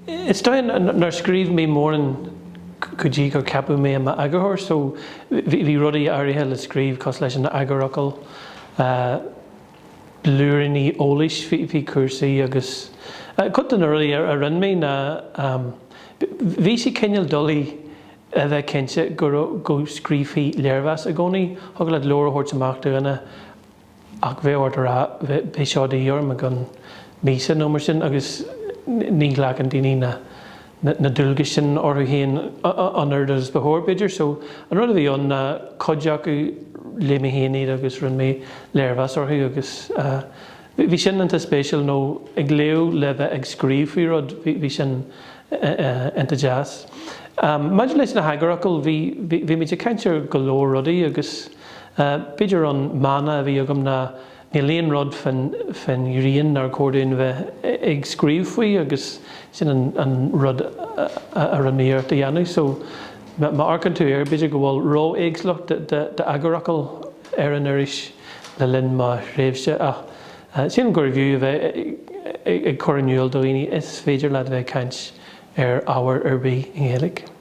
It's down nar scríb mé mórin cúdí gur ceapú mé am agarthóir, so bhí rudaí áirithe le scríb cos leis an agaracal blúirí ólais bhí cuasaí agus chutain rudaí a rinn mé na bhí sé cineal dulaí a bheith cinnte go scríbhí léirmheas a gcónaí thug le leor thuirt amach dúna ach bheith ortar bheith seo díorm a gan mísa nó mar sin agus ní leagan daoine na dulga sin orthu chéin anar as bethóir beidir, so an rud a bhí an coideach le mé héanaí agus rinn mé léirmheas orthu agus bhí sin anta spéisial nó ag léú le bheith ag scríbhí rud bhí sin anta jazz. Maidir leis na hagaracal bhí méid caintear go leor rudaí agus beidir an mana a bhí agam na léon rud fan ghrian ar cordún bheith ag scríbhí agus sin an rud a raníart a dhéanú, so má arcan tú beidir go bhfuil ró éagslocht de agaracal ar an iris le linn má réimhse ach sin gur bhú bheith ag choirniúil doíní is féidir le bheith caint ar ábhar ar bí in Gaelic.